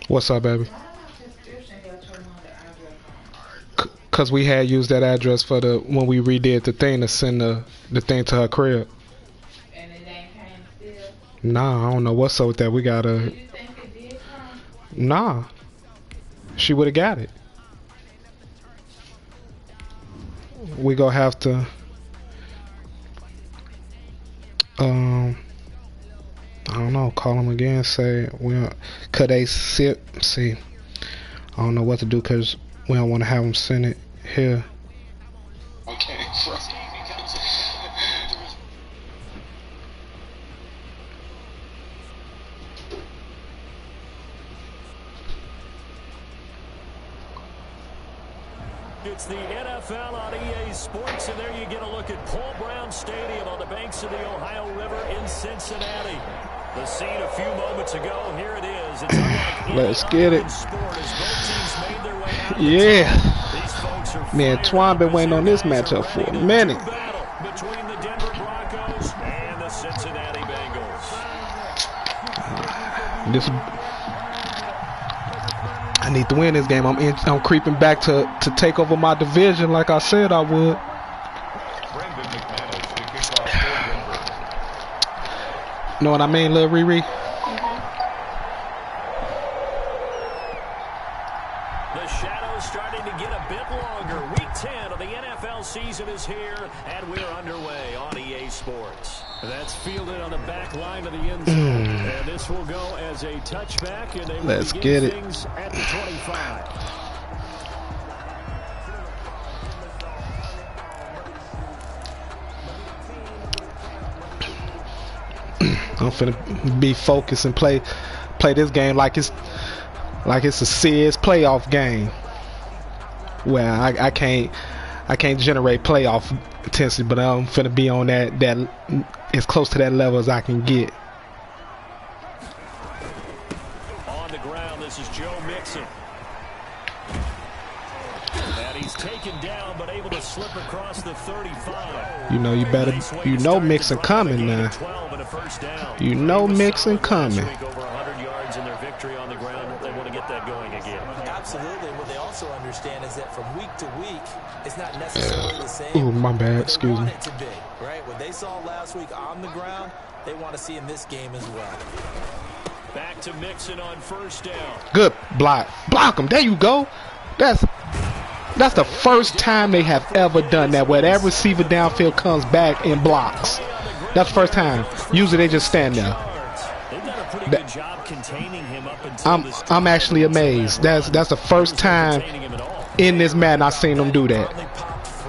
What's up, baby? Cause we had used that address for the when we redid the thing to send the thing to her crib. Nah, I don't know what's up with that. We gotta. Nah, she would have got it. We gonna have to. I don't know. Call them again. Say could they sit? See, I don't know what to do because we don't want to have them send it here. Okay. It's the NFL on EA Sports, and there you get a look at Paul Brown Stadium on the banks of the Ohio River in Cincinnati. The scene a few moments ago, here it is. It's Let's get it. Yeah. Man, Twan been waiting on this matchup for a minute. Between the Denver Broncos and the Cincinnati Bengals. I need to win this game. I'm creeping back to take over my division like I said I would. Know what I mean, Lil Riri? The shadow's starting to get a bit longer. Week 10 of the NFL season is here, and we're underway on EA Sports. That's fielded on the back line of the end zone. And this will go as a touchback, and they Let's get it. At the 25. I'm finna be focused and play this game like it's a serious playoff game. Where I can't generate playoff intensity, but I'm finna be on that as close to that level as I can get. On the ground, this is Joe Mixon. And he's taken down, but able to slip across the 35. You know Mixon coming now. You know Mixon coming. Over 100 yards in their victory on the ground. They want to get that going again. Absolutely. What they also understand is that from week to week, it's not necessarily the same. Ooh, my bad. Excuse me. To be, right? What they saw last week on the ground, they want to see in this game as well. Back to Mixon on first down. Good block. Block him. There you go. That's the first time they have ever done that, where that receiver downfield comes back and blocks. That's the first time. Usually they just stand there. They've done a pretty good job containing him up until this I'm actually amazed. That's the first time in this Madden I've seen them do that.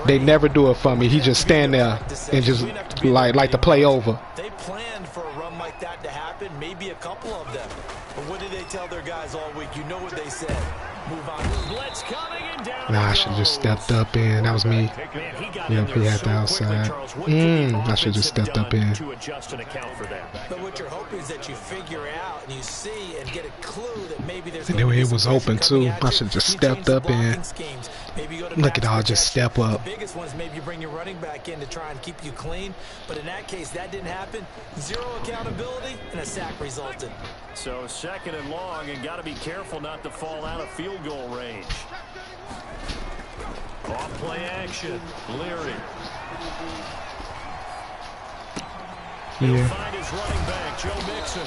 They never do it for me. He just stand there and just like the play over. They planned for a run like that to happen, maybe a couple of them. But what did they tell their guys all week? You know what they said. Move on. Blitz coming and down. Nah, I should just stepped up in. That was me. Yeah, he had the outside. I should just stepped up in. To adjust and account for that. But what you're hoping is that you figure out and you see and get a clue that maybe there's. And it was open too. I should just stepped up in. Look at all, just step up. The biggest ones, maybe you bring your running back in to try and keep you clean. But in that case, that didn't happen. Zero accountability and a sack resulted. So second and long, and got to be careful not to fall out of field goal range. Off play action, Leary. He'll find his running back, Joe Mixon.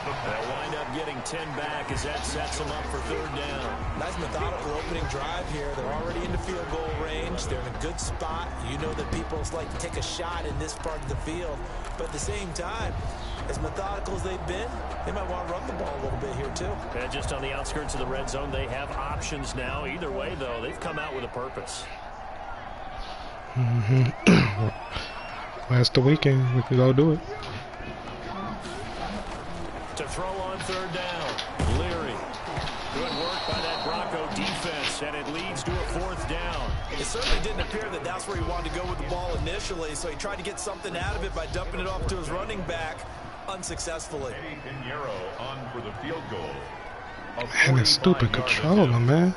They'll wind up getting 10 back as that sets them up for third down. Nice methodical opening drive here. They're already into field goal range. They're in a good spot. You know that people like to take a shot in this part of the field. But at the same time, as methodical as they've been, they might want to run the ball a little bit here too. And just on the outskirts of the red zone, they have options now. Either way, though, they've come out with a purpose. Last the weekend, we can go do it. To throw on third down, Leary. Good work by that Bronco defense, and it leads to a fourth down. It certainly didn't appear that that's where he wanted to go with the ball initially, so he tried to get something out of it by dumping it off to his running back unsuccessfully. On for the field goal. Man, that stupid controller, man.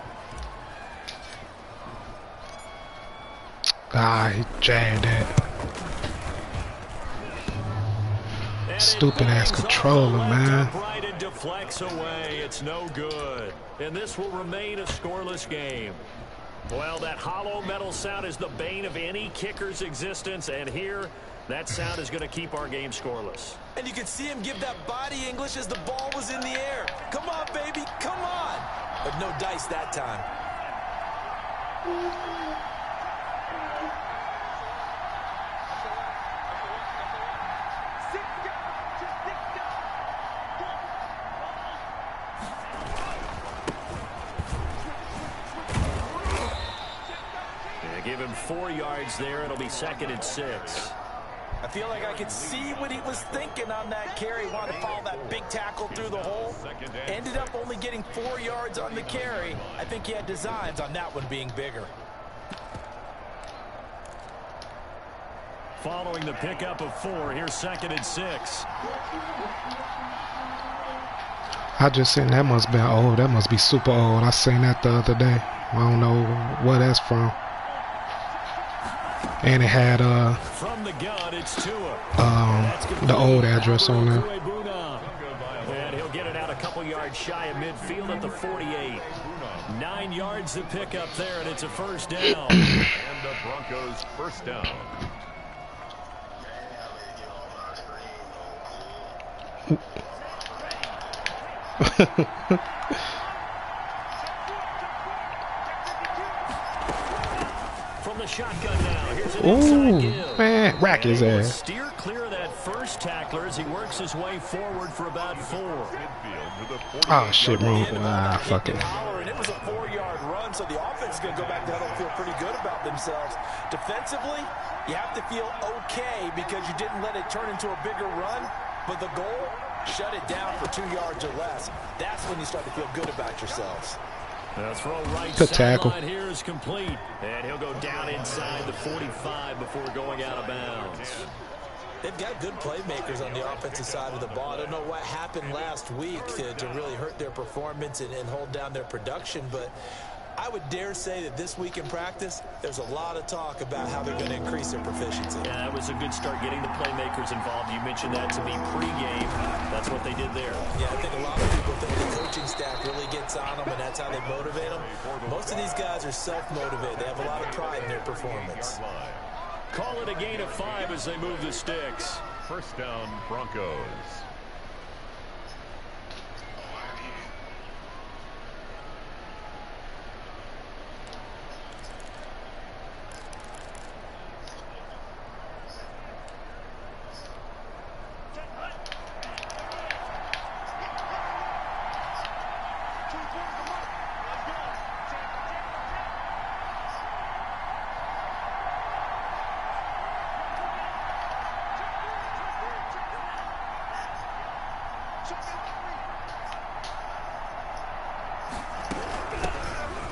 Ah, he jagged that. Stupid ass controller, man. deflects away. It's no good. And this will remain a scoreless game. Well, that hollow metal sound is the bane of any kicker's existence. And here, that sound is going to keep our game scoreless. And you can see him give that body English as the ball was in the air. Come on, baby, come on. But no dice that time. Give him 4 yards there. It'll be 2nd and 6. I feel like I could see what he was thinking on that carry. Wanted to follow that big tackle through the hole. Ended up only getting 4 yards on the carry. I think he had designs on that one being bigger. Following the pickup of 4, here's 2nd and 6. I just seen that must be old. That must be super old. I seen that the other day. I don't know where that's from. And it had from the gun, it's Tua. The old address on there. And he'll get it out a couple yards shy of midfield at the 48. 9 yards to pick up there, and it's a first down. And the Broncos first down. From the shotgun now. Here's an Ooh, inside give. man, rack his ass. Steer clear of that first tackler as he works his way forward for about 4. Oh shit, wrong. Fuck it. And it was a 4-yard run, so the offense is going to go back to huddle and feel pretty good about themselves. Defensively, you have to feel okay because you didn't let it turn into a bigger run, but the goal, shut it down for 2 yards or less. That's when you start to feel good about yourselves. The throw right Good tackle. sideline here is complete. And he'll go down inside the 45 before going out of bounds. They've got good playmakers on the offensive side of the ball. I don't know what happened last week to really hurt their performance and hold down their production, but I would dare say that this week in practice, there's a lot of talk about how they're going to increase their proficiency. Yeah, that was a good start getting the playmakers involved. You mentioned that to me pregame. That's what they did there. Yeah, I think a lot of people think the coaching staff really gets on them, and that's how they motivate them. Most of these guys are self-motivated. They have a lot of pride in their performance. Call it a gain of 5 as they move the sticks. First down, Broncos.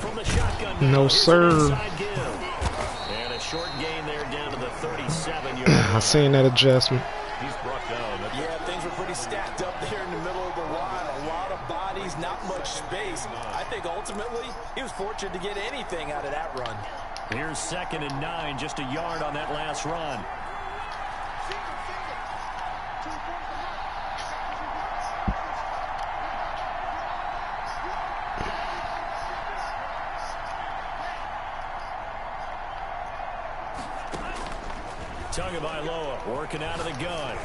From the shotgun No, sir. And a short gain there down to the 37-yard I seen that adjustment. He's brought down. Yeah, things were pretty stacked up there in the middle of the line. A lot of bodies, not much space. I think ultimately he was fortunate to get anything out of that run. Here's 2nd and 9, just a yard on that last run. Tagovailoa working out of the gun.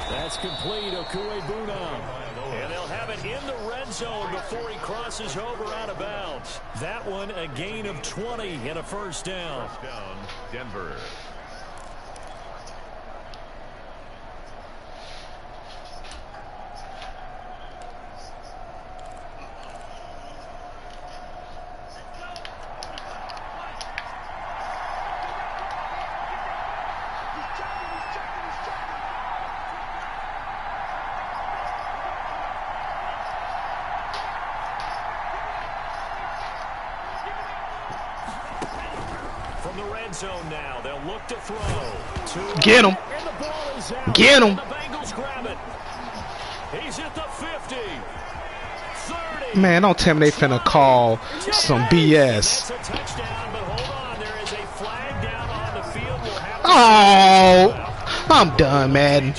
That's complete, quikos80. And they'll have it in the red zone before he crosses over out of bounds. That one a gain of 20 and a first down. First down, Denver. From the red zone now, they'll look to throw. Get him. And the ball is out. Get him. And the Bengals grab it. He's at the 50. 30. Man, don't tell me they finna call some BS. That's a touchdown, but hold on. There is a flag down on the field. We'll have Oh, I'm done, Madden.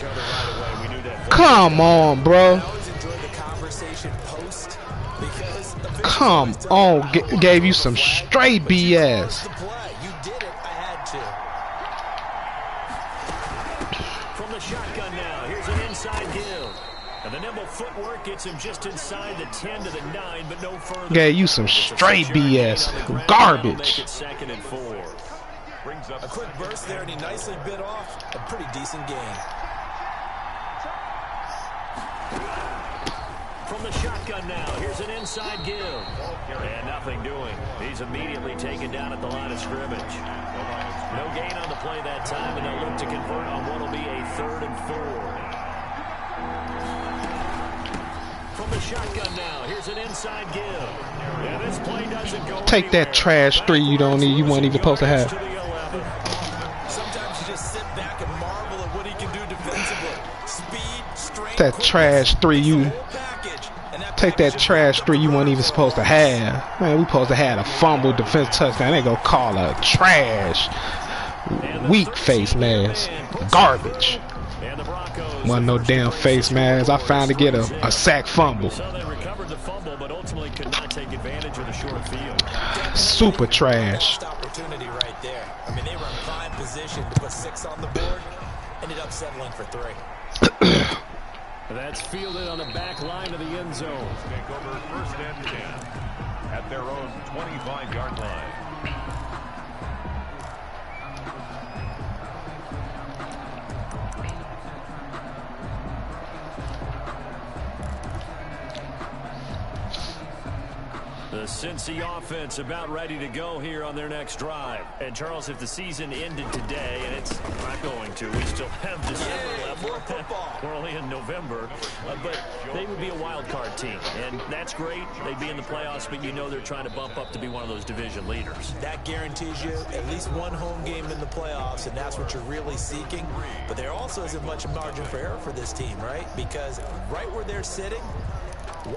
Come on, bro. I always enjoy the conversation post because Come on. Gave you some straight BS. You did it. I had to. From the shotgun now, here's an inside give. And the nimble footwork gets him just inside the 10 to the 9, but no further. Gave you some straight BS. Garbage. Second and 4. Brings up A quick burst there, and he nicely bit off a pretty decent gain. From the shotgun now, here's an inside give. And nothing doing. He's immediately taken down at the line of scrimmage. No gain on the play that time, and they'll look to convert on what will be a 3rd and 4. From the shotgun now, here's an inside give. Yeah, this play doesn't go Take that trash 3 you don't need. You weren't even supposed to have. Sometimes you just sit back and marvel at what he can do defensively. Speed, strength, That trash 3 you. Take that trash 3 you weren't even supposed to have. Man, we supposed to have a fumble defense touchdown. They gonna call a trash. Weak face mask. Garbage. Wasn't no damn face mask. I found to get a sack fumble. So they recovered the fumble, but ultimately could not take advantage of the short field. Super trash. Opportunity right there. I mean, they were in prime position to put 6 on the board. Ended up settling for 3. That's fielded on the back line of the end zone. take over 1st and 10 at their own 25-yard line. The Cincy offense about ready to go here on their next drive. And Charles, if the season ended today, and it's not going to, we still have December left. We're only in November, but they would be a wild card team, and that's great. They'd be in the playoffs, but you know they're trying to bump up to be one of those division leaders. That guarantees you at least one home game in the playoffs, and that's what you're really seeking. But there also isn't much margin for error for this team, right? Because right where they're sitting,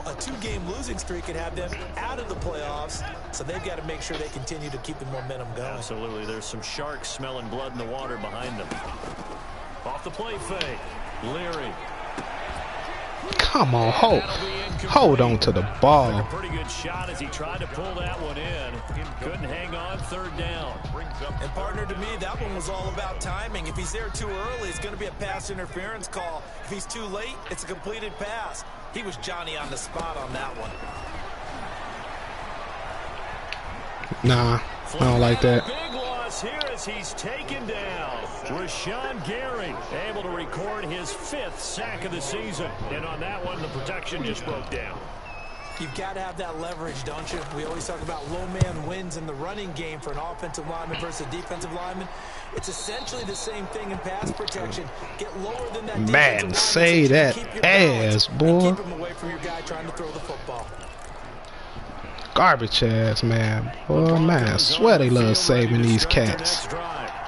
a 2-game losing streak could have them out of the playoffs, so they've got to make sure they continue to keep the momentum going. Absolutely. There's some sharks smelling blood in the water behind them. Off the play fake. Leary. Come on, hold on to the ball. A pretty good shot as he tried to pull that one in. Couldn't hang on. 3rd down. And partner, to me, that one was all about timing. If he's there too early, it's going to be a pass interference call. If he's too late, it's a completed pass. He was Johnny on the spot on that one. Nah, I don't like that. Big loss here as he's taken down. Rashawn Gary able to record his 5th sack of the season. And on that one, the protection just broke down. You've got to have that leverage, don't you? We always talk about low man wins in the running game for an offensive lineman versus a defensive lineman. It's essentially the same thing in pass protection. Get lower than that. Man, say that ass, boy. Keep him away from your guy trying to throw the football. Garbage ass, man. Boy, man, I swear they love saving these cats.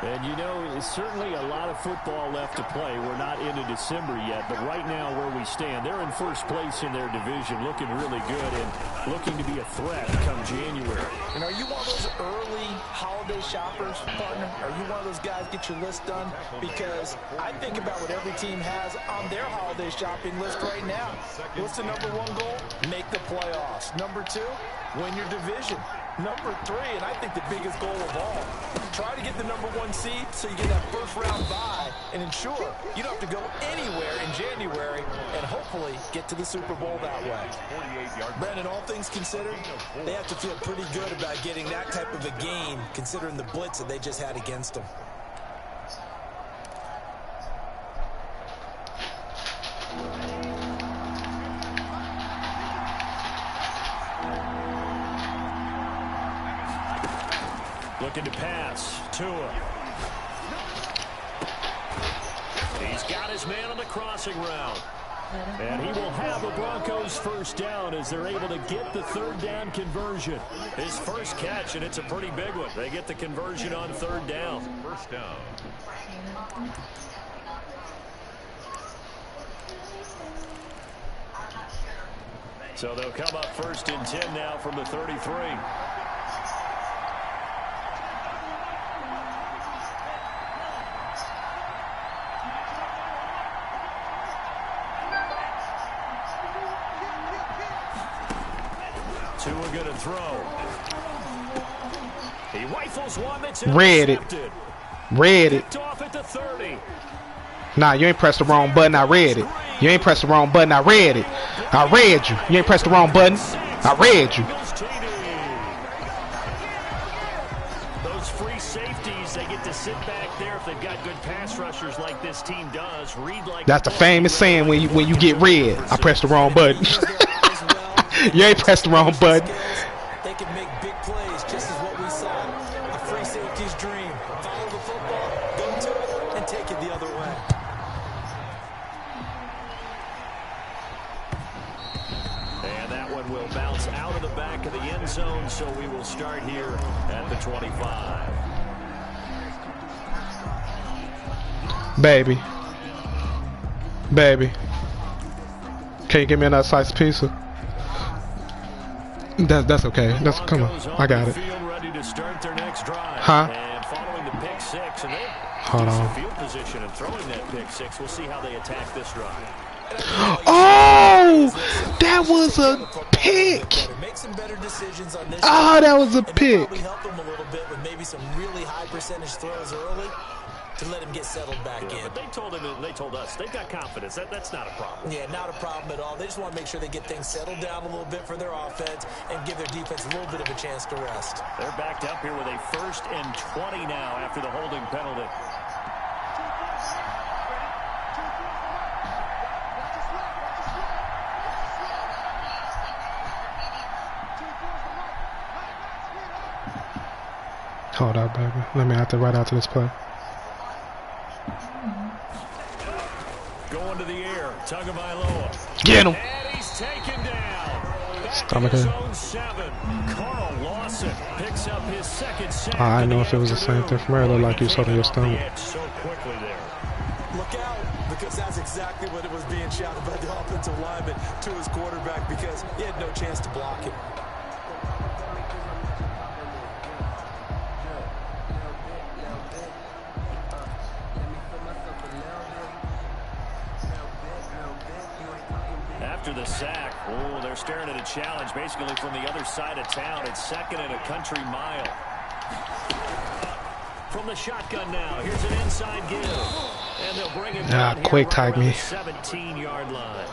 And you know, it's certainly a lot of football left to play. We're not into December yet, but right now where we stand, they're in 1st place in their division, looking really good and looking to be a threat come January. And are you one of those early holiday shoppers, partner? Are you one of those guys get your list done? Because I think about what every team has on their holiday shopping list right now. What's the #1 goal? Make the playoffs. #2, win your division. #3, and I think the biggest goal of all, try to get the #1 seed so you get that 1st round bye and ensure you don't have to go anywhere in January and hopefully get to the Super Bowl that way. Brandon, all things considered, they have to feel pretty good about getting that type of a gain considering the blitz that they just had against them. Looking to pass. Tua. He's got his man on the crossing route. And he will have the Broncos 1st down as they're able to get the 3rd down conversion. His 1st catch, and it's a pretty big one. They get the conversion on 3rd down. 1st down. So they'll come up 1st and 10 now from the 33. Tua going to throw. He rifles one that's Read it. Read it. Picked off at the 30. Nah, you ain't pressed the wrong button. I read it. You ain't pressed the wrong button. I read it. I read you. You ain't pressed the wrong button. I read you. Those free safeties, they get to sit back there if they've got good pass rushers like this team does. Read like that's the famous saying when you get read. I pressed the wrong button. You ain't pressed the wrong button. They can make big plays, just as what we saw. A free safety's dream. Follow the football, go to it, and take it the other way. And that one will bounce out of the back of the end zone, so we will start here at the 25. Baby. Baby. Can you give me another slice of pizza? That's okay. That's come on. I got it. Huh? And following the pick six, and they hold on. Field position and throwing that pick six. We'll see how they attack this drive. Oh, that was a pick. Oh, that was a pick. Probably help them a little bit with maybe some really high percentage throws early to let him get settled back in. But they told him, they told us, they've got confidence. That's not a problem. Yeah, not a problem at all. They just want to make sure they get things settled down a little bit for their offense and give their defense a little bit of a chance to rest. They're backed up here with a 1st and 20 now after the holding penalty. Hold up, baby. Let me right out to this play. Going to the air. Tagovailoa. Get him. And he's taken down. Stomach in. Carl Lawson picks up his second sack. I know if it was the same thing from earlier, like you was holding your stomach. So quickly there. Look out, because that's exactly what it was being shouted by the offensive lineman to his quarterback, because he had no chance to block it. After the sack, oh, they're staring at a challenge basically from the other side of town. It's 2nd and a country mile. From the shotgun now, here's an inside give. And they'll bring him down here quick right tag around me. the 17-yard line.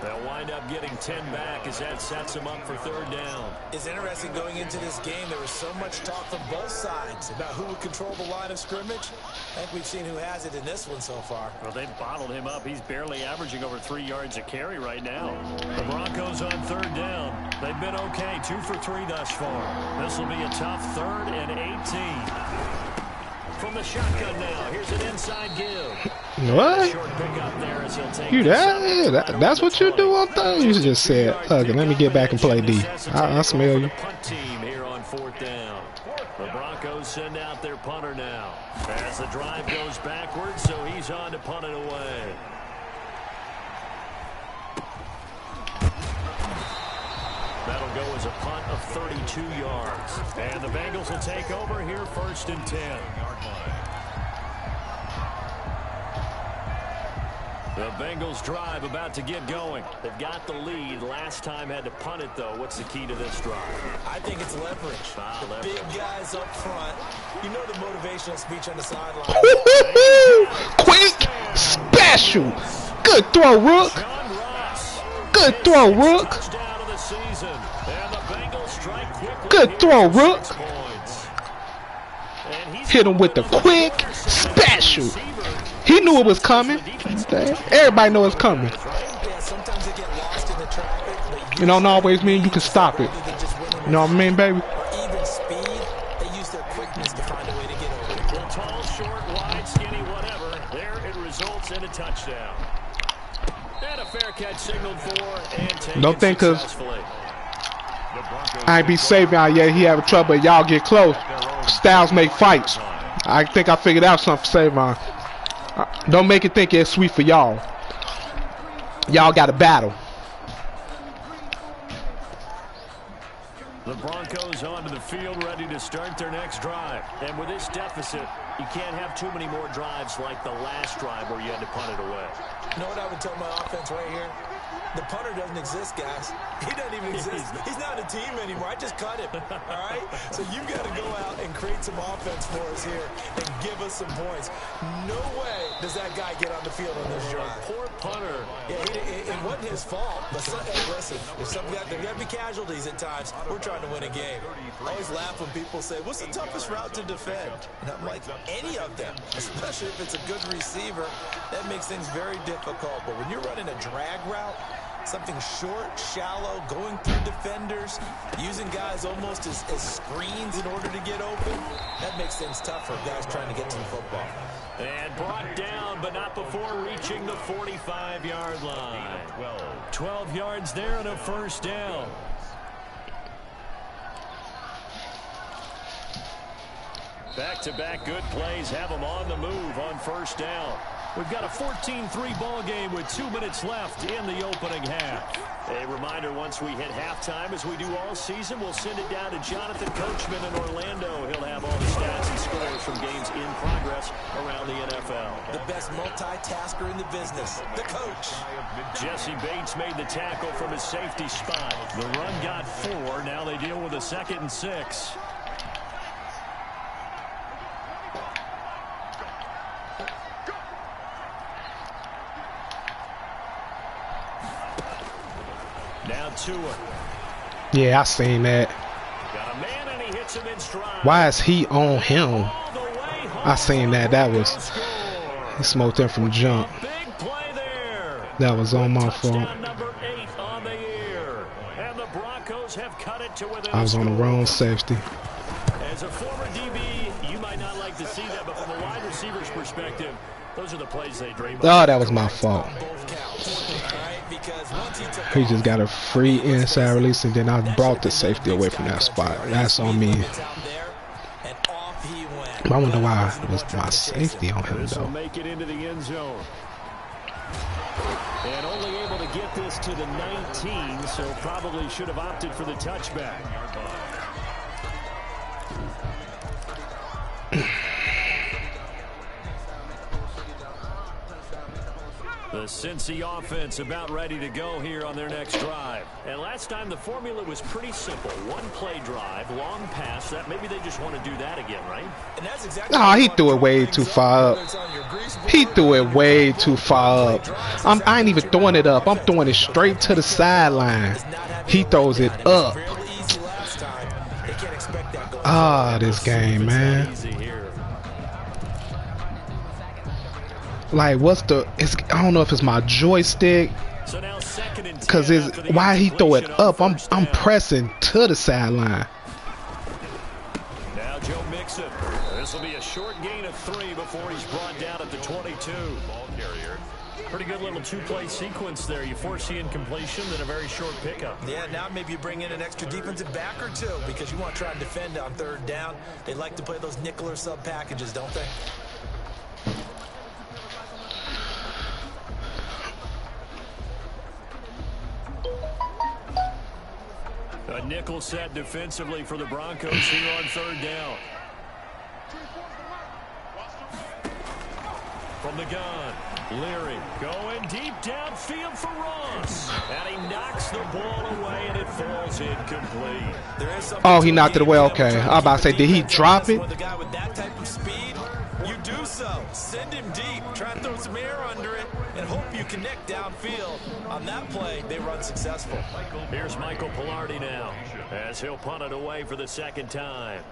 They'll wind up getting 10 back as that sets them up for 3rd down. It's interesting going into this game. There was so much talk from both sides about who would control the line of scrimmage. I think we've seen who has it in this one so far. Well, they've bottled him up. He's barely averaging over 3 yards a carry right now. The Broncos on 3rd down. They've been okay, 2 for 3 thus far. This will be a tough 3rd and 18. From the shotgun now, here's an inside give. What? Short pickup there as he'll take You that's what you do on things? You just said, okay, let me get back and play D. I smell you. Punt team here on 4th down. The Broncos send out their punter now. As the drive goes backwards, so he's on to punt it away. That'll go as a punt of 32 yards. And the Bengals will take over here 1st and 10. The Bengals drive about to get going. They've got the lead. Last time had to punt it, though. What's the key to this drive? I think it's leverage. The big guys up front. You know the motivational speech on the sideline. Quick, special. Good throw, Rook. Good throw, Rook. Good throw, Rook. Hit him with the quick, special. He knew it was coming. Everybody knows it's coming. It don't always mean you can stop it. You know what I mean, baby? Even speed, they use their quickness to find a way to get over it. Tall, short, wide, skinny, whatever. There it results in a touchdown. And a fair catch signaled for and taken Don't think cause successfully. I ain't be saving out yet. He having trouble. Y'all get close. Styles make fights. I think I figured out something for Savon. Don't make it think it's sweet for y'all. Y'all got to battle. The Broncos onto the field ready to start their next drive. And with this deficit, you can't have too many more drives like the last drive where you had to punt it away. You know what I would tell my offense right here? The punter doesn't exist, guys. He doesn't even exist. He's not a team anymore. I just cut him, all right? So you've got to go out and create some offense for us here and give us some points. No way does that guy get on the field on this drive. Poor punter. Yeah, it wasn't his fault. But hey, listen, there got to be casualties at times. We're trying to win a game. I always laugh when people say, what's the toughest route to defend? And I'm like, any of them, especially if it's a good receiver. That makes things very difficult. But when you're running a drag route, something short, shallow, going through defenders, using guys almost as screens in order to get open, that makes things tough for guys trying to get to the football. And brought down, but not before reaching the 45-yard line. 12 yards there and a first down. Back-to-back good plays have them on the move on first down. We've got a 14-3 ball game with 2 minutes left in the opening half. A reminder, once we hit halftime, as we do all season, we'll send it down to Jonathan Coachman in Orlando. He'll have all the stats and scores from games in progress around the NFL. The best multitasker in the business, the coach. Jesse Bates made the tackle from his safety spot. The run got 4. Now they deal with a 2nd and 6. Now Tua. Yeah, I seen that. Got a man and he hits him in stride. Why is he on him? I seen that. That was, he smoked him from jump. Big play there. That was on my fault. Number 8 on the year. And the Broncos have cut it to within I was on the wrong safety. As a former DB, you might not like to see that, but from a wide receiver's perspective, those are the plays they dream of. Oh, that was my fault. He just got a free inside release, and then I brought the safety away from that spot. That's on me. I wonder why it was my safety on him, though. Make it into the end zone. And only able to get this to the 19, so probably should have opted for the touchback. The Cincy offense about ready to go here on their next drive. And last time the formula was pretty simple. One play drive, long pass. That maybe they just want to do that again, right? And that's exactly he threw it way too far up. He threw it way too far up. I ain't even throwing it up. I'm throwing it straight to the sideline. He throws it up. This game, man. Like, I don't know if it's my joystick, because why he throw it up. I'm pressing to the sideline. Now Joe Mixon. This will be a short gain of 3 before he's brought down at the 22. Ball carrier. Pretty good little 2-play sequence there. You force the incompletion, then a very short pickup. Yeah, now maybe you bring in an extra defensive back or 2 because you want to try and defend on 3rd down. They like to play those nickel or sub packages, don't they? A nickel set defensively for the Broncos here on 3rd down. From the gun, Leary going deep downfield for Ross. And he knocks the ball away and it falls incomplete. He knocked it away. Okay. I was about to say, did he drop it? With a guy with that type of speed, you do so. Send him deep. Try and throw some air under it and hope you connect downfield. On that play, they run successful. Here's Michael Pilardi now as he'll punt it away for the 2nd time.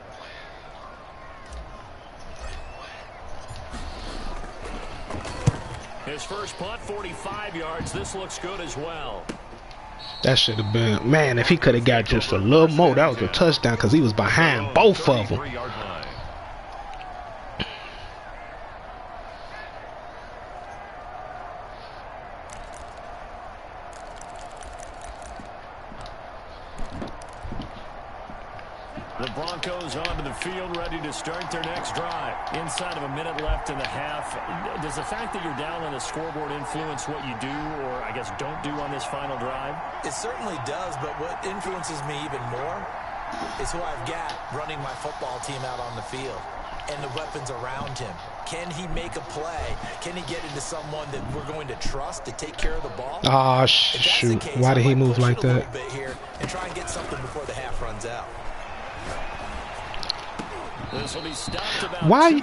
His first punt, 45 yards. This looks good as well. That should have been, man, if he could have got just a little more, that was a touchdown because he was behind both of them. The Broncos onto the field, ready to start their next drive. Inside of a minute left in the half. Does the fact that you're down on the scoreboard influence what you do, or I guess don't do on this final drive? It certainly does, but what influences me even more is who I've got running my football team out on the field and the weapons around him. Can he make a play? Can he get into someone that we're going to trust to take care of the ball? Oh, shoot. Case, why did he move like that? Bit here and try and get something before the half runs out. Why?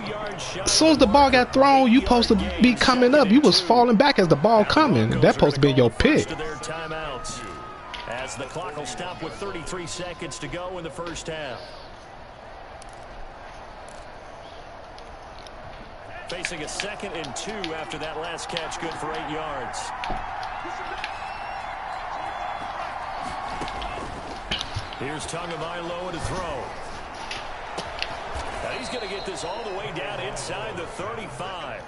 As soon as the ball got thrown, you supposed to be coming up. You was falling back as the ball coming. That's supposed to be your pick. As the clock will stop with 33 seconds to go in the first half. Facing a 2nd and 2 after that last catch, good for 8 yards. Here's Tagovailoa to throw. Now he's going to get this all the way down inside the 35.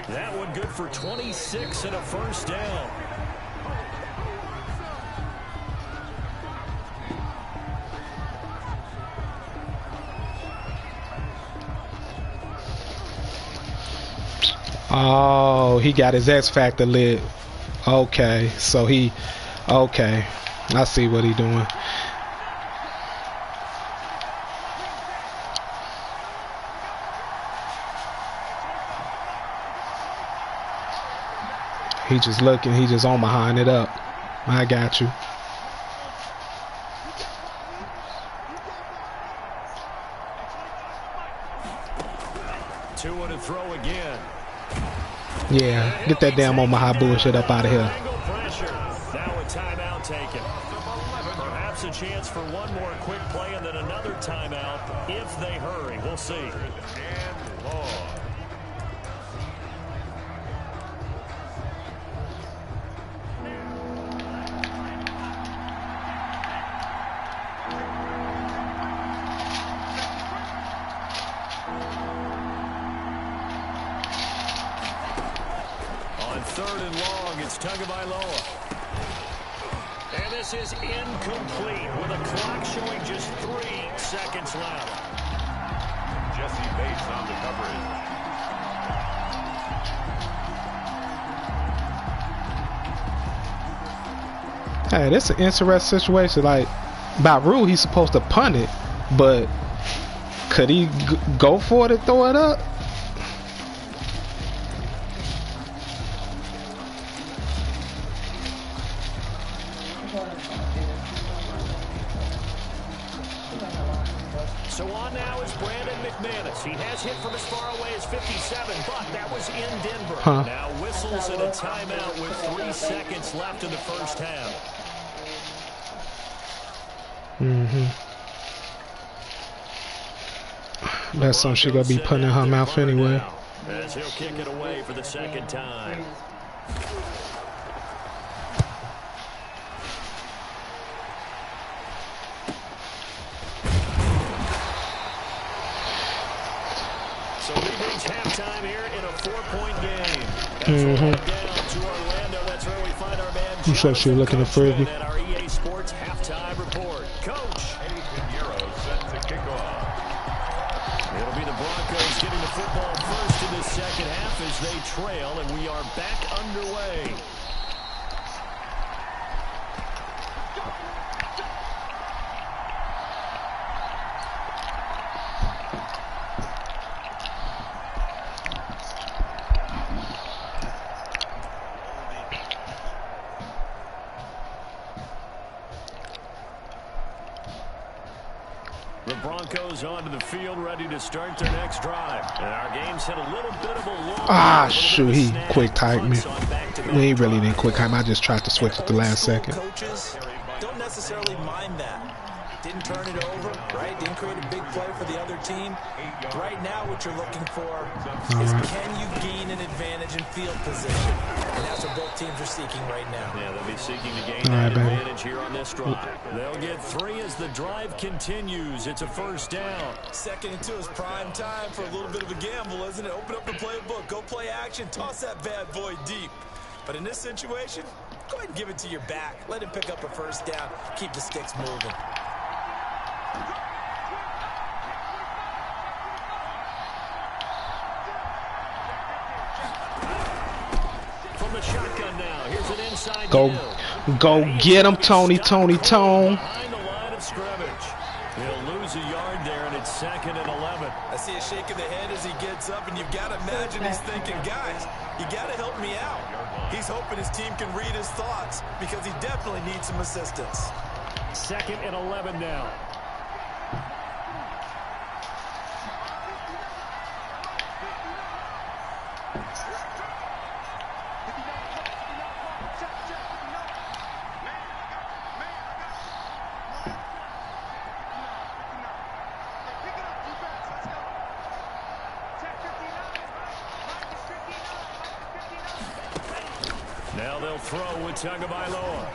That one good for 26 and a first down. Oh, he got his X Factor lit. Okay, so okay. I see what he doing. He just looking, he just on behind it up. I got you. Two to throw again. Yeah, get that damn Omaha bullshit up out of here. Now a timeout taken. Perhaps a chance for one more quick play and then another timeout if they hurry. We'll see. And long. Third and long, it's Tagovailoa. And this is incomplete with a clock showing just 3 seconds left. Jesse Bates on the coverage. Hey, this is an interesting situation. Like, by rule, he's supposed to punt it, but could he go for it and throw it up? He has hit from as far away as 57, but that was in Denver. Now whistles and a timeout with 3 seconds left in the first half. That's something she gonna be putting in her mouth anyway. As he'll kick it away for the second time. So we reach halftime here in a 4-point game. Down to Orlando. That's where we find our man. Who said she was looking at Frisbee? At our EA Sports halftime report. Coach. Set to kick off. It'll be the Broncos getting the football first in the second half as they trail, and we are back underway. The Broncos onto the field, ready to start their next drive. And our game's hit a little bit of a lull. Shoot, he quick timed me. He really didn't quick time. I just tried to switch at the last second. Coaches don't necessarily mind that. Didn't turn it over, right? Didn't create a big play for the other team. Right now, what you're looking for is can you gain an advantage in field position? And that's what both teams are seeking right now. Yeah, they'll be seeking to gain that advantage here on this drive. They'll get 3 as the drive continues. It's a first down. 2nd and 2 is prime time for a little bit of a gamble, isn't it? Open up the playbook, go play action, toss that bad boy deep. But in this situation, go ahead and give it to your back. Let him pick up a first down. Keep the sticks moving. From the shotgun now, here's an inside Go get him, Tony. behind the line of scrimmage. He'll lose a yard there, and it's 2nd and 11. I see a shake of the head as he gets up, and you've got to imagine he's thinking, guys, you got to help me out. He's hoping his team can read his thoughts because he definitely needs some assistance. 2nd and 11 now. Now they'll throw with Tagovailoa.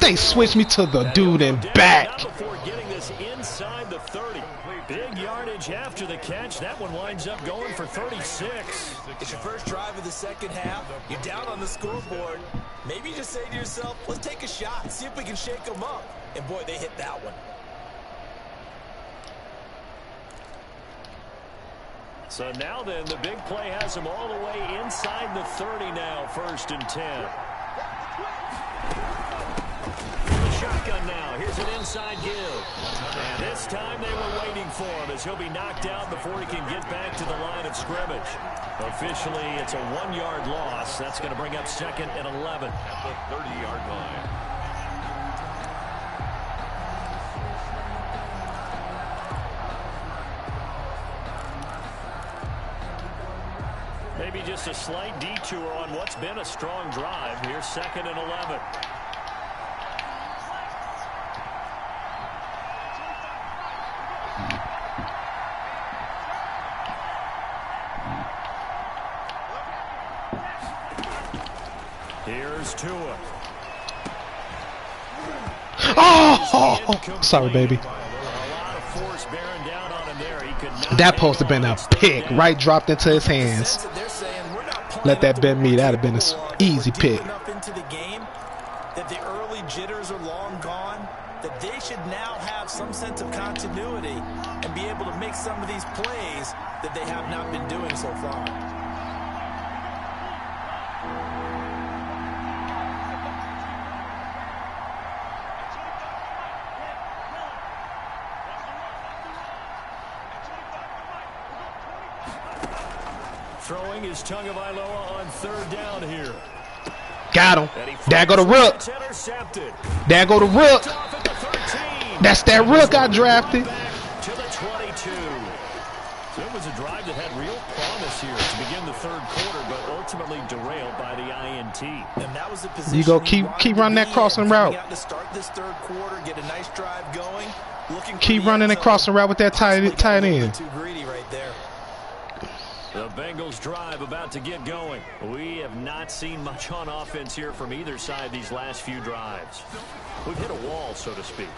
They switched me to the dude in back. Before getting this inside the 30. Big yardage after the catch. That one winds up going for 36. It's your first drive of the second half. You're down on the scoreboard. Maybe you just say to yourself, let's take a shot, see if we can shake them up. And boy, they hit that one. So now then, the big play has them all the way inside the 30 now, 1st and 10. The shotgun now. Here's an inside give. And this time they were waiting for him as he'll be knocked out before he can get back to the line of scrimmage. Officially, it's a 1-yard loss. That's going to bring up 2nd and 11. At the 30-yard line. Maybe just a slight detour on what's been a strong drive. Here's 2nd and 11. Here's Tua. Oh, sorry, baby. That supposed to have been a pick, right? Dropped into his hands. Let that been me. That'd have been an easy pick. Into the game that the early jitters are long gone, that they should now have some sense of continuity and be able to make some of these plays that they have not been doing so far. Throwing is Tagovailoa on 3rd down here. Got him. There go the rook. There go the rook. That's that rook I drafted. To the 22. So it was a drive that had real promise here to begin the 3rd quarter, but ultimately derailed by the INT. And that was the position you go keep running that crossing route. To start this 3rd quarter, get a nice drive going. Keep running that crossing route with that tight end. Too greedy right there. The Bengals drive about to get going. We have not seen much on offense here from either side these last few drives. We've hit a wall, so to speak.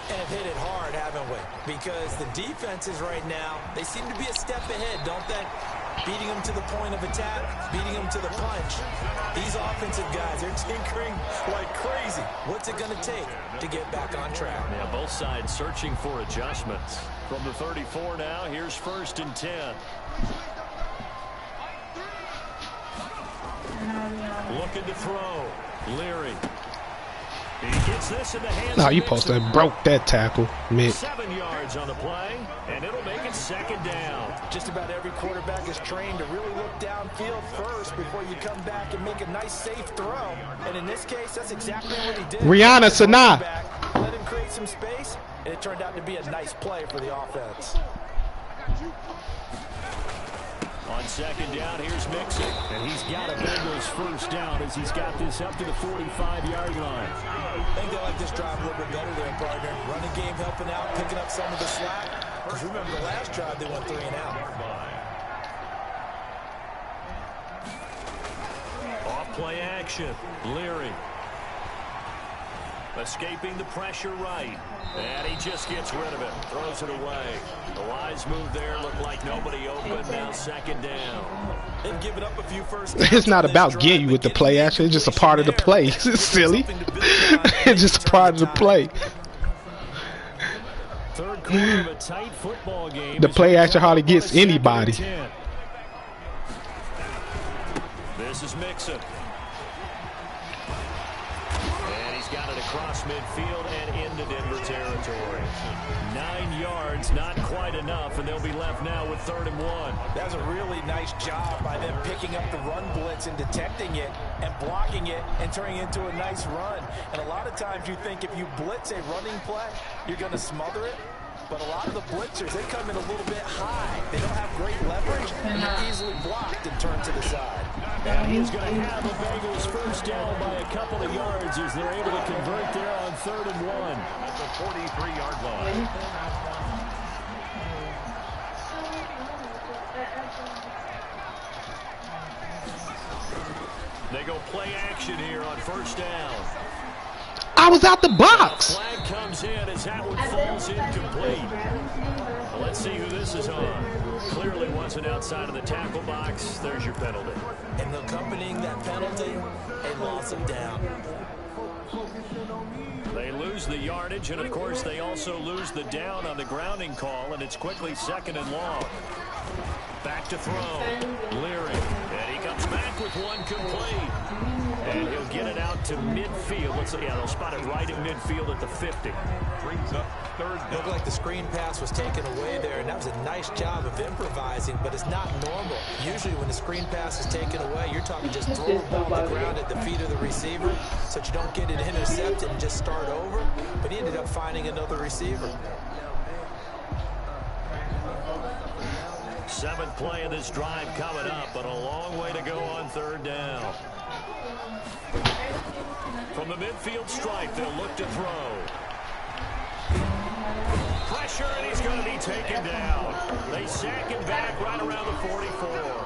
And have hit it hard, haven't we? Because the defenses right now, they seem to be a step ahead, don't they? Beating them to the point of attack, beating them to the punch. These offensive guys, they're tinkering like crazy. What's it going to take to get back on track? Yeah, both sides searching for adjustments. From the 34 now, here's 1st and 10. Looking to throw. Leary. He gets this in the hands. No, you supposed to have broke that tackle, Mick. 7 yards on the play, and it'll make it 2nd down. Just about every quarterback is trained to really look downfield first before you come back and make a nice, safe throw. And in this case, that's exactly what he did. Rihanna Sanaa. Let him create some space, and it turned out to be a nice play for the offense. On 2nd down, here's Mixon. And he's got a Bengals 1st down as he's got this up to the 45-yard line. I think they like this drive a little bit better there, partner. Running game helping out, picking up some of the slack. Because remember, the last drive, they went 3 and out. Off play action. Leary. Escaping the pressure right. And he just gets rid of it. Throws it away. The wise move there. Looked like nobody open. Now 2nd down. They've given up a few first. It's not about getting you with the play action. It's just a part of the play. It's silly. It's just a part of the play. 3rd quarter of a tight football game. The play action hardly gets anybody. This is Mixon. And he's got it across midfield and into Denver territory. 9 yards, not quite enough, and they'll be left now with 3rd and 1. That's a really nice job by them picking up the run blitz and detecting it and blocking it and turning it into a nice run. And a lot of times you think if you blitz a running play, you're going to smother it. But a lot of the blitzers, they come in a little bit high. They don't have great leverage, and they're easily blocked and turned to the side. And he's going to have the Bengals first down by a couple of yards as they're able to convert there on 3rd and 1. At the 43-yard line. They go play action here on 1st down. I was out the box. Flag comes in as that one falls incomplete. Well, let's see who this is on. Clearly wasn't outside of the tackle box. There's your penalty. And accompanying that penalty, a loss of down. They lose the yardage, and of course they also lose the down on the grounding call, and it's quickly 2nd and long. Back to throw. Leary. And he comes back with one complete. And he'll get it out to midfield. Let's see. Yeah, they'll spot it right at midfield at the 50. Brings up 3rd down. Looked like the screen pass was taken away there, and that was a nice job of improvising, but it's not normal. Usually when the screen pass is taken away, you're talking just throw a ball on the ground at the feet of the receiver so that you don't get it intercepted and just start over. But he ended up finding another receiver. 7th play of this drive coming up, but a long way to go on 3rd down. From the midfield stripe, they'll look to throw. Pressure, and he's going to be taken down. They sack him back right around the 44.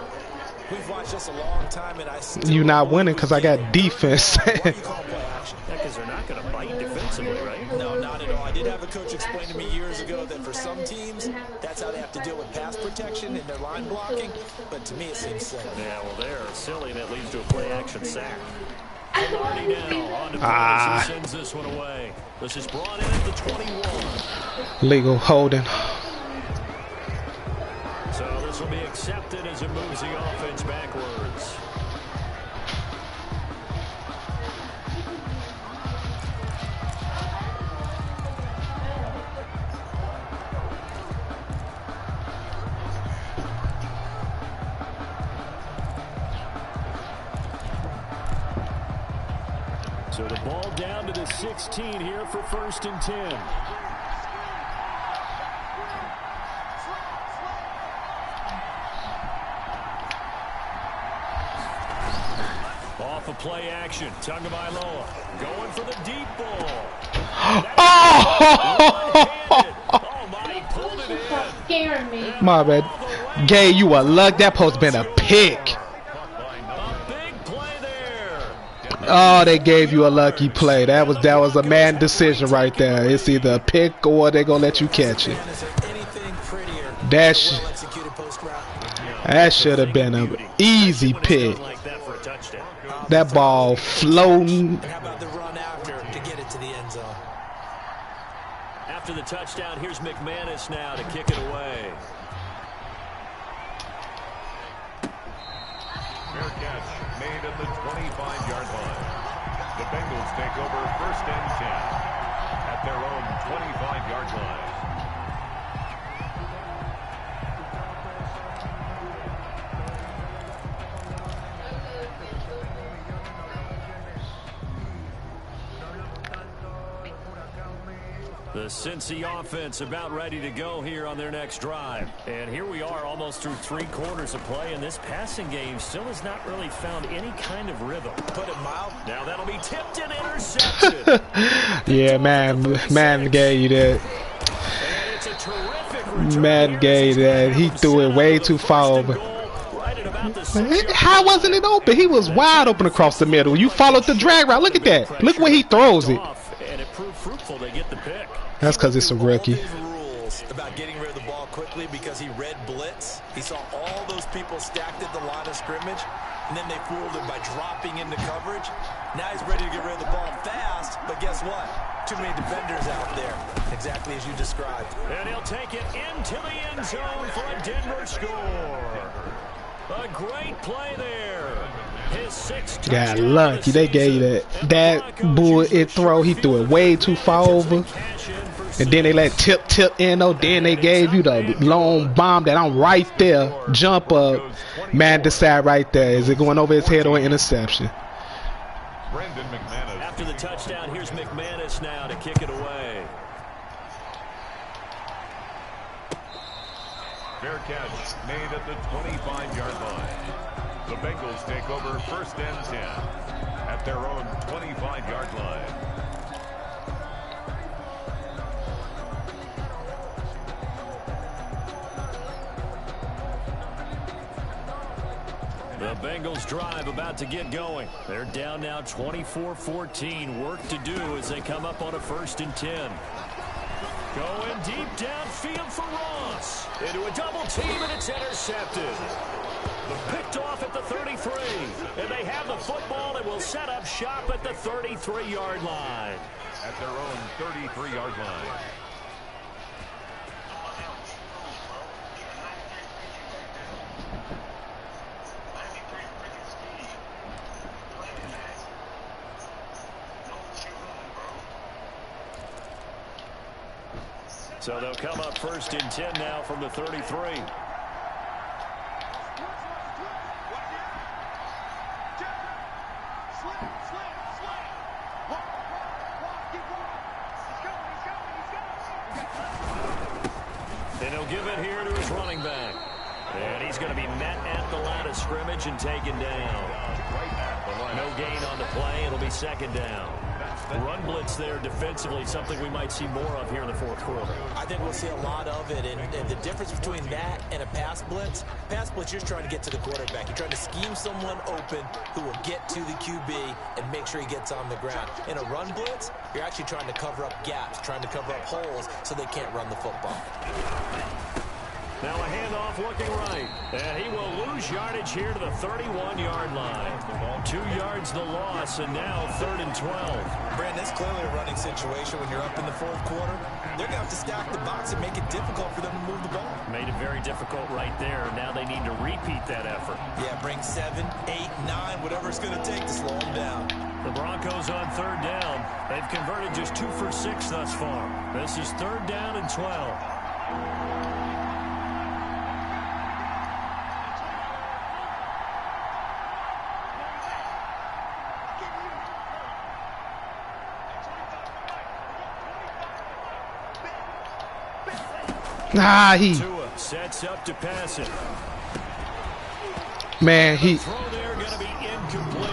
We've watched this a long time, and I still You not winning because I got defense. what do you call play action? Because they're not going to bite defensively, right? No, not at all. I did have a coach explain to me years ago that for some teams, that's how they have to deal with pass protection and their line blocking. But to me, it seems silly. Yeah, well, they're silly, and it leads to a play-action sack. Marty now on to Price, who sends this one away. This is brought in at the 21. Legal holding. So this will be accepted as it moves the offense backwards. So the ball down to the 16 here for 1st and 10. Off of play action, Tagovailoa going for the deep ball. Oh my, he pulled it in. Scaring me. My bad. Gay, you a luck. That post been a pick. Oh, they gave you a lucky play. That was a man decision right there. It's either a pick or they're gonna let you catch it. That should have been an easy pick. That ball floating. How about the run after to get it to the end zone? After the touchdown, here's McManus now to kick it away. Fair catch made at the 25-yard line. The Bengals take over 1st and 10 at their own 25-yard line. The Cincy offense about ready to go here on their next drive. And here we are almost through 3 quarters of play, and this passing game still has not really found any kind of rhythm. Put it mild. Now that'll be tipped and intercepted. Yeah, man gave you that. And it's a terrific return. Man gave that. He threw it way too far over. How wasn't it open? He was wide open across the middle. You followed the drag route. Look at that. Look where he throws it. And it proved fruitful to get the pick. That's because it's a rookie. Rules about getting rid of the ball quickly because he read blitz. He saw all those people stacked at the line of scrimmage, and then they fooled him by dropping into coverage. Now he's ready to get rid of the ball fast, but guess what? Too many defenders out there, exactly as you described. And he'll take it into the end zone for a Denver score. A great play there. His sixth Got touchdown lucky. of the They gave season. that And the Broncos bull use their it throw. He threw it way too far over. cash in for And then they let six. tip in. Oh, then they gave you the long bomb that I'm right there. Jump up. Man, decide right there. Is it going over his head or an interception? Brendan McManus. After the touchdown, here's McManus now to kick it away. Fair catch made at the 25-yard line. The Bengals take over 1st and 10 at their own 25-yard line. The Bengals drive about to get going. They're down now 24-14. Work to do as they come up on a 1st and 10. Going deep downfield for Ross. Into a double team, and it's intercepted. Picked off at the 33. And they have the football and will set up shop at the 33-yard line. At their own 33-yard line. So they'll come up 1st and 10 now from the 33. And he'll give it here to his running back. And he's going to be met at the line of scrimmage and taken down. No gain on the play. It'll be 2nd down. Run blitz there defensively, something we might see more of here in the 4th quarter. I think we'll see a lot of it, and the difference between that and a pass blitz, you're trying to get to the quarterback. You're trying to scheme someone open who will get to the QB and make sure he gets on the ground. In a run blitz, you're actually trying to cover up gaps, trying to cover up holes so they can't run the football. Now a handoff looking right. And he will lose yardage here to the 31-yard line. 2 yards the loss, and now 3rd and 12. Brandon, that's clearly a running situation when you're up in the 4th quarter. They're going to have to stack the box and make it difficult for them to move the ball. Made it very difficult right there. Now they need to repeat that effort. Yeah, bring 7, 8, 9, whatever it's going to take to slow them down. The Broncos on 3rd down. They've converted just 2 for 6 thus far. This is 3rd down and 12. He Tua sets up to pass it. man, Throw there going to be incomplete.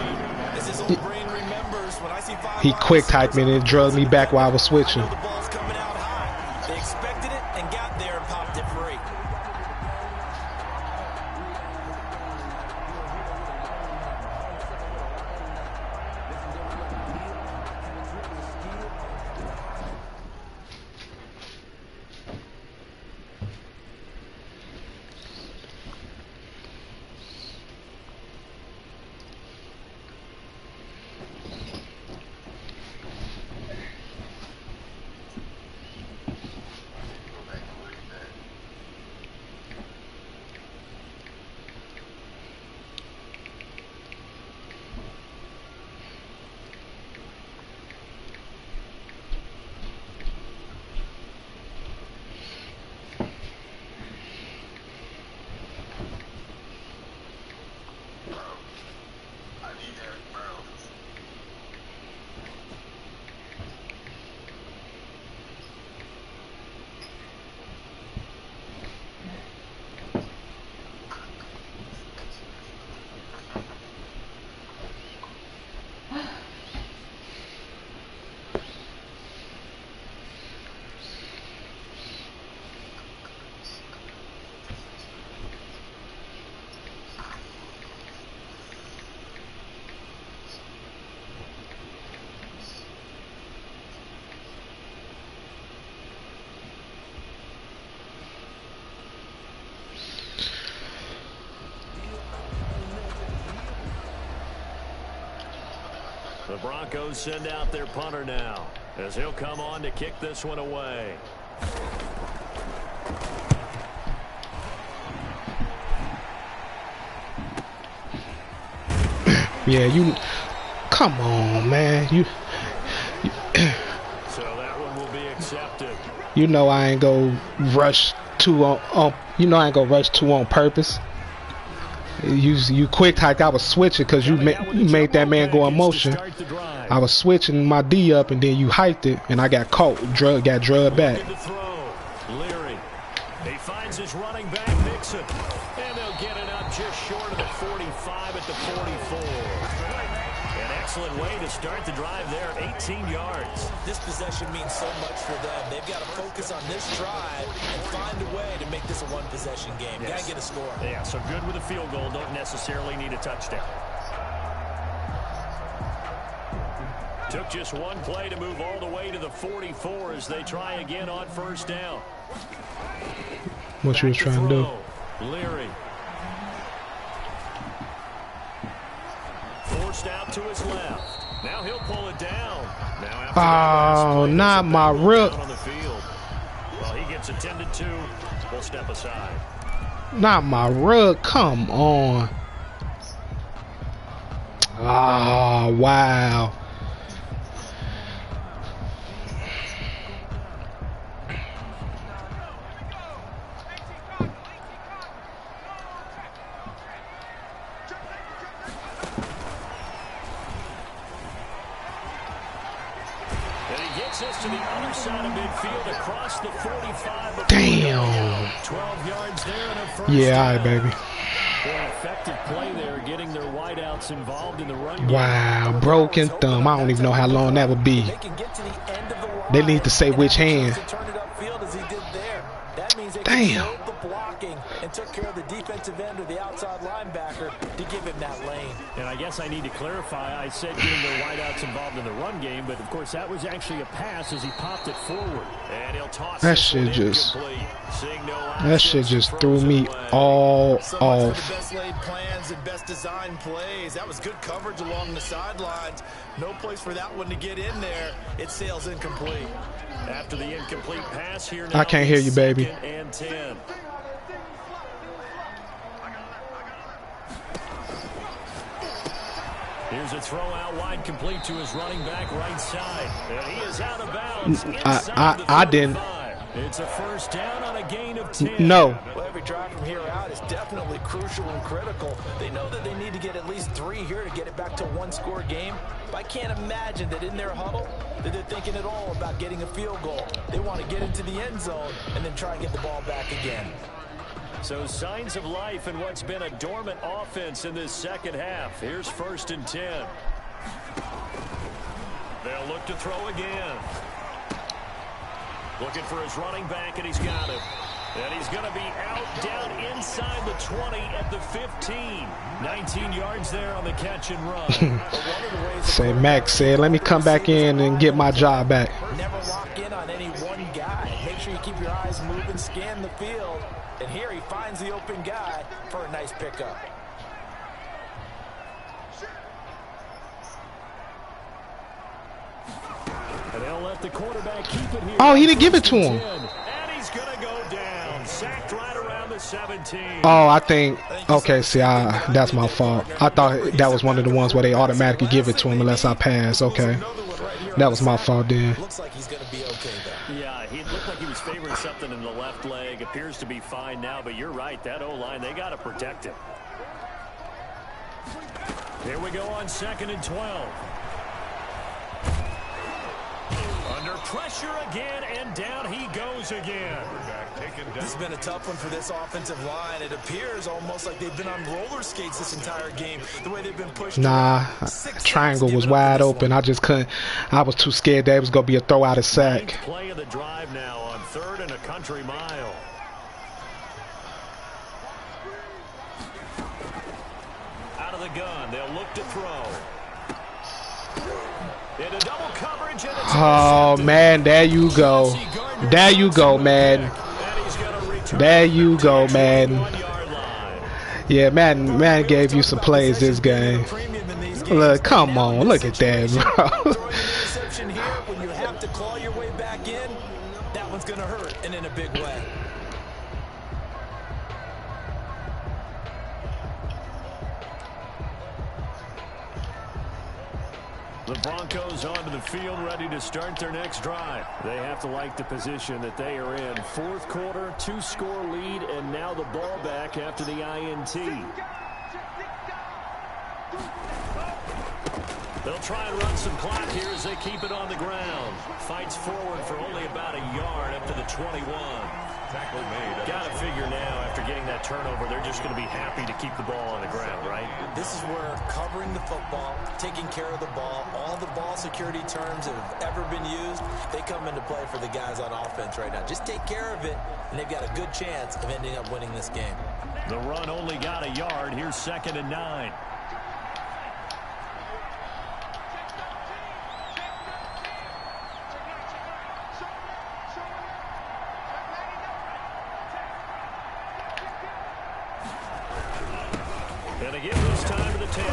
As his old brain remembers, when I see 5 he quick typed me and it drug me back while I was switching. The ball's coming out high. They expected it and got there and popped it free. The Broncos send out their punter now as he'll come on to kick this one away. Yeah, you. Come on, man. So that one will be accepted. You know I ain't go rush two on. You know I ain't go rush two on purpose. You quick type. I was switching because you made that man go in motion. I was switching my D up and then you hiked it and I got caught. Got drugged back. Leary. He finds his running back Nixon, and they'll get it up just short of the 45 at the 44. An excellent way to start the drive there, 18 yards. This possession means so much for them. They've got to focus on this drive and find a way to make this a one-possession game. Got to get a score. Yeah, so good with a field goal. Don't necessarily need a touchdown. Took just one play to move all the way to the 44 as they try again on first down. What you was trying to do? Leary. Forced out to his left. Now he'll pull it down. Oh, not my rook. On the field. Well, he gets attended to. We'll step aside. Not my rug. Come on. Oh, wow. To the other side of midfield across the 45. Damn. 12 yards there and a first yeah, all right, down. baby. Well, effective play there, getting their wideouts involved in the run game. Wow, broken thumb. I don't even know how long that would be. They need to say which hand. Damn. And took care of the defensive end or the outside linebacker to give him that lane. And I guess I need to clarify, I said getting their wideouts involved in the run game, but of course that was actually a pass as he popped it forward. And he'll toss that shit just threw me all off. The best laid plans and best designed plays. That was good coverage along the sidelines. No place for that one to get in there. It sails incomplete. After the incomplete pass here now, I can't hear you, baby. And 10. Here's a throw out wide, complete to his running back right side. And he is out of bounds. I didn't. It's a first down on a gain of 10. No. Well, every drive from here out is definitely crucial and critical. They know that they need to get at least 3 here to get it back to a one-score game. But I can't imagine that in their huddle that they're thinking at all about getting a field goal. They want to get into the end zone and then try and get the ball back again. So signs of life in what's been a dormant offense in this second half. Here's 1st and 10. They'll look to throw again. Looking for his running back, and he's got it. And he's going to be out down inside the 20 at the 15. 19 yards there on the catch and run. Say Max said, let me come back in and get my job back. Never lock in on any one guy. Make sure you keep your eyes moving, scan the field. And here he finds the open guy for a nice pickup. And they'll let the quarterback keep it here. Oh, he didn't give it to him. And he's going to go down. Sacked right around the 17. Oh, I think, okay, see, that's my fault. I thought that was one of the ones where they automatically give it to him unless I pass. Okay. That was my fault then. Looks like he's going to be okay though. Yeah, he looked like he was favoring something in the left leg. Appears to be fine now, but you're right. That O-line, they got to protect him. Here we go on 2nd and 12. Under pressure again, and down he goes again. This has been a tough one for this offensive line. It appears almost like they've been on roller skates this entire game. The way they've been pushed. Nah, triangle was wide open. I just couldn't. I was too scared that it was going to be a throw out of sack. Play of the drive now on 3rd and a country mile. Out of the gun, they'll look to throw. Into double coverage, and it's Oh, man, there you go. There you go, man. There you go, man. Yeah, man gave you some plays this game. Look, come on, look at that, bro. When you have to claw your way back in, that one's going to hurt, and in a big way. The Broncos onto the field, ready to start their next drive. They have to like the position that they are in. Fourth quarter, 2-score lead, and now the ball back after the INT. They'll try and run some clock here as they keep it on the ground. Fights forward for only about a yard up to the 21. Tackle made. Got to figure now, after getting that turnover, they're just going to be happy to keep the ball on the ground, right? This is where covering the football, taking care of the ball, all the ball security terms that have ever been used, they come into play for the guys on offense right now. Just take care of it, and they've got a good chance of ending up winning this game. The run only got a yard. Here's 2nd and 9.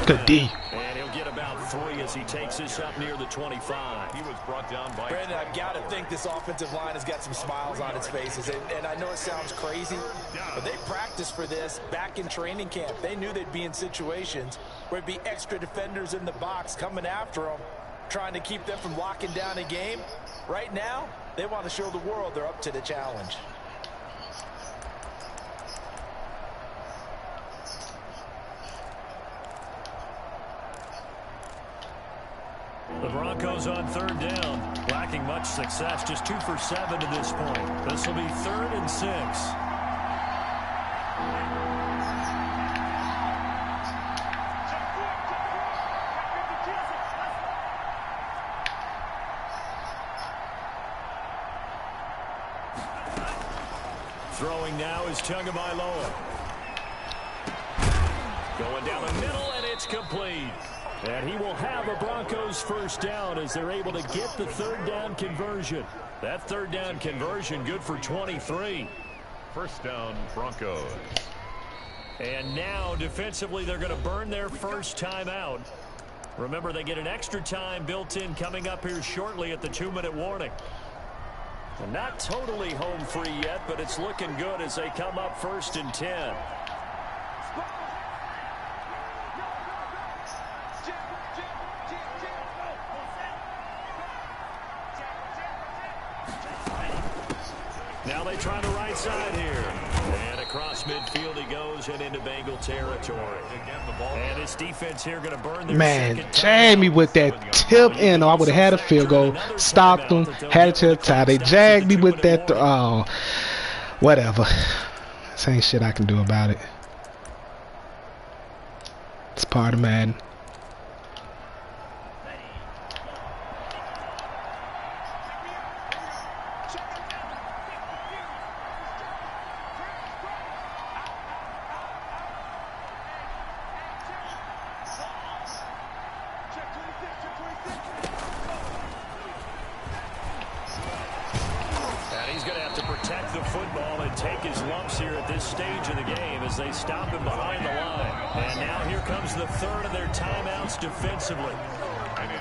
Good D. And he'll get about 3 as he takes this up near the 25. He was brought down by... Brandon, I've got to think this offensive line has got some smiles on its faces. And I know it sounds crazy, but they practiced for this back in training camp. They knew they'd be in situations where it'd be extra defenders in the box coming after them, trying to keep them from locking down a game. Right now, they want to show the world they're up to the challenge. The Broncos on 3rd down, lacking much success, just 2 for 7 to this point. This will be 3rd and 6. Throwing now is Tagovailoa. Going down the middle, and it's complete. And he will have a Broncos first down as they're able to get the 3rd down conversion. That 3rd down conversion good for 23. First down, Broncos. And now defensively they're going to burn their first timeout. Remember, they get an extra time built in coming up here shortly at the 2-minute warning. Well, not totally home free yet, but it's looking good as they come up 1st and 10. Now they try the right side here. And across midfield he goes and into Bengal territory. And his defense here going to burn their Man, jagged me with that tip in. I would have had a field goal, stopped them, had it to the tie. They jagged me with that. Oh, whatever. This ain't shit I can do about it. It's part of Madden. Defensively.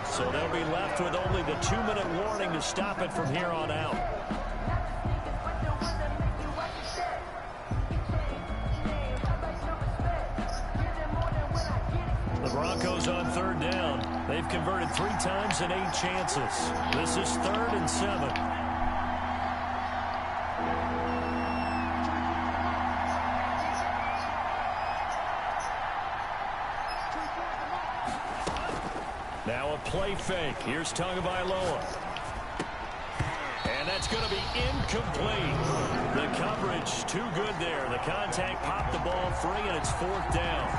So they'll be left with only the 2-minute warning to stop it from here on out. The Broncos on 3rd down. They've converted 3 times in 8 chances. This is 3rd and 7. Now a play fake. Here's Tagovailoa. And that's going to be incomplete. The coverage too good there. The contact popped the ball free, and it's 4th down.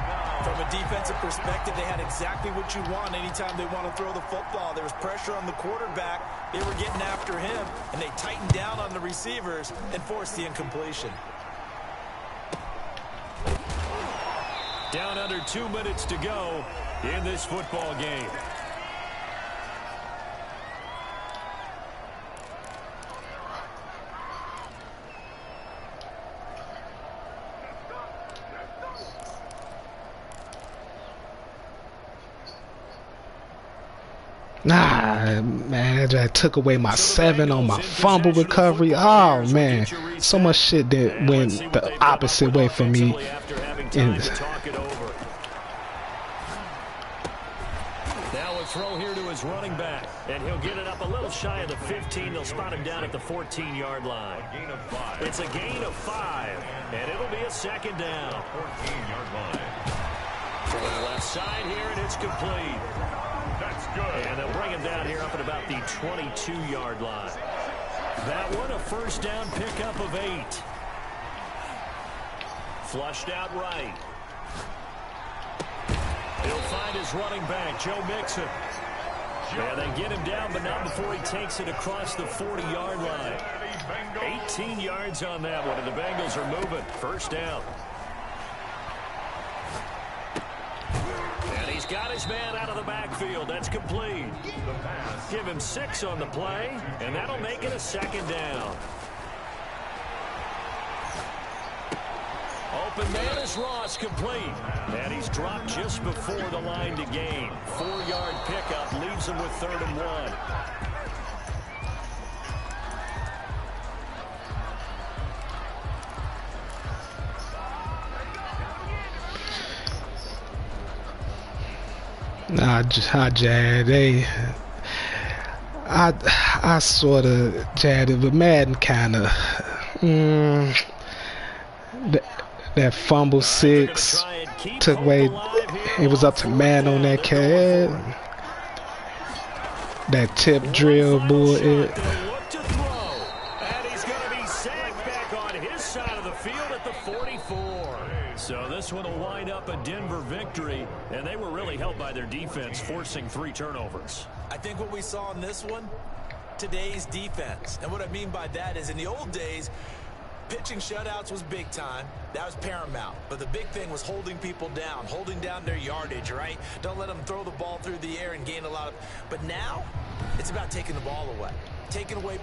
From a defensive perspective, they had exactly what you want anytime they want to throw the football. There was pressure on the quarterback. They were getting after him, and they tightened down on the receivers and forced the incompletion. Down under 2 minutes to go in this football game. Nah, man, I took away my 7 on my fumble recovery. Oh, man. So much shit that went the opposite way for me. Now a throw here to his his running back. And he'll get it up a little shy of the 15. They'll spot him down at the 14-yard line. It's a gain of 5, and it'll be a second down. 14-yard line. To the left side here, and it's complete. That's good. And they'll bring him down here up at about the 22-yard line. That one, a first down pickup of 8. Flushed out right. He'll find his running back, Joe Mixon. Yeah, they get him down, but not before he takes it across the 40-yard line. 18 yards on that one, and the Bengals are moving. First down. And he's got his man out of the backfield. That's complete. Give him 6 on the play, and that'll make it a second down. Open man is Ross, complete. And he's dropped just before the line to gain. 4-yard pickup leaves him with 3rd and 1. Jad, I sort of jadded, but Madden kind of that fumble 6 took away. It was up to Madden on that cat. That tip drill bull. And he's going to be sacked back on his side of the field at the 44. So this one will wind up a Denver victory, and they were really helped by their defense, forcing 3 turnovers. I think what we saw in this one, today's defense. And what I mean by that is in the old days, pitching shutouts was big time. That was paramount. But the big thing was holding people down, holding down their yardage, right? Don't let them throw the ball through the air and gain a lot of... But now, it's about taking the ball away. Taking away...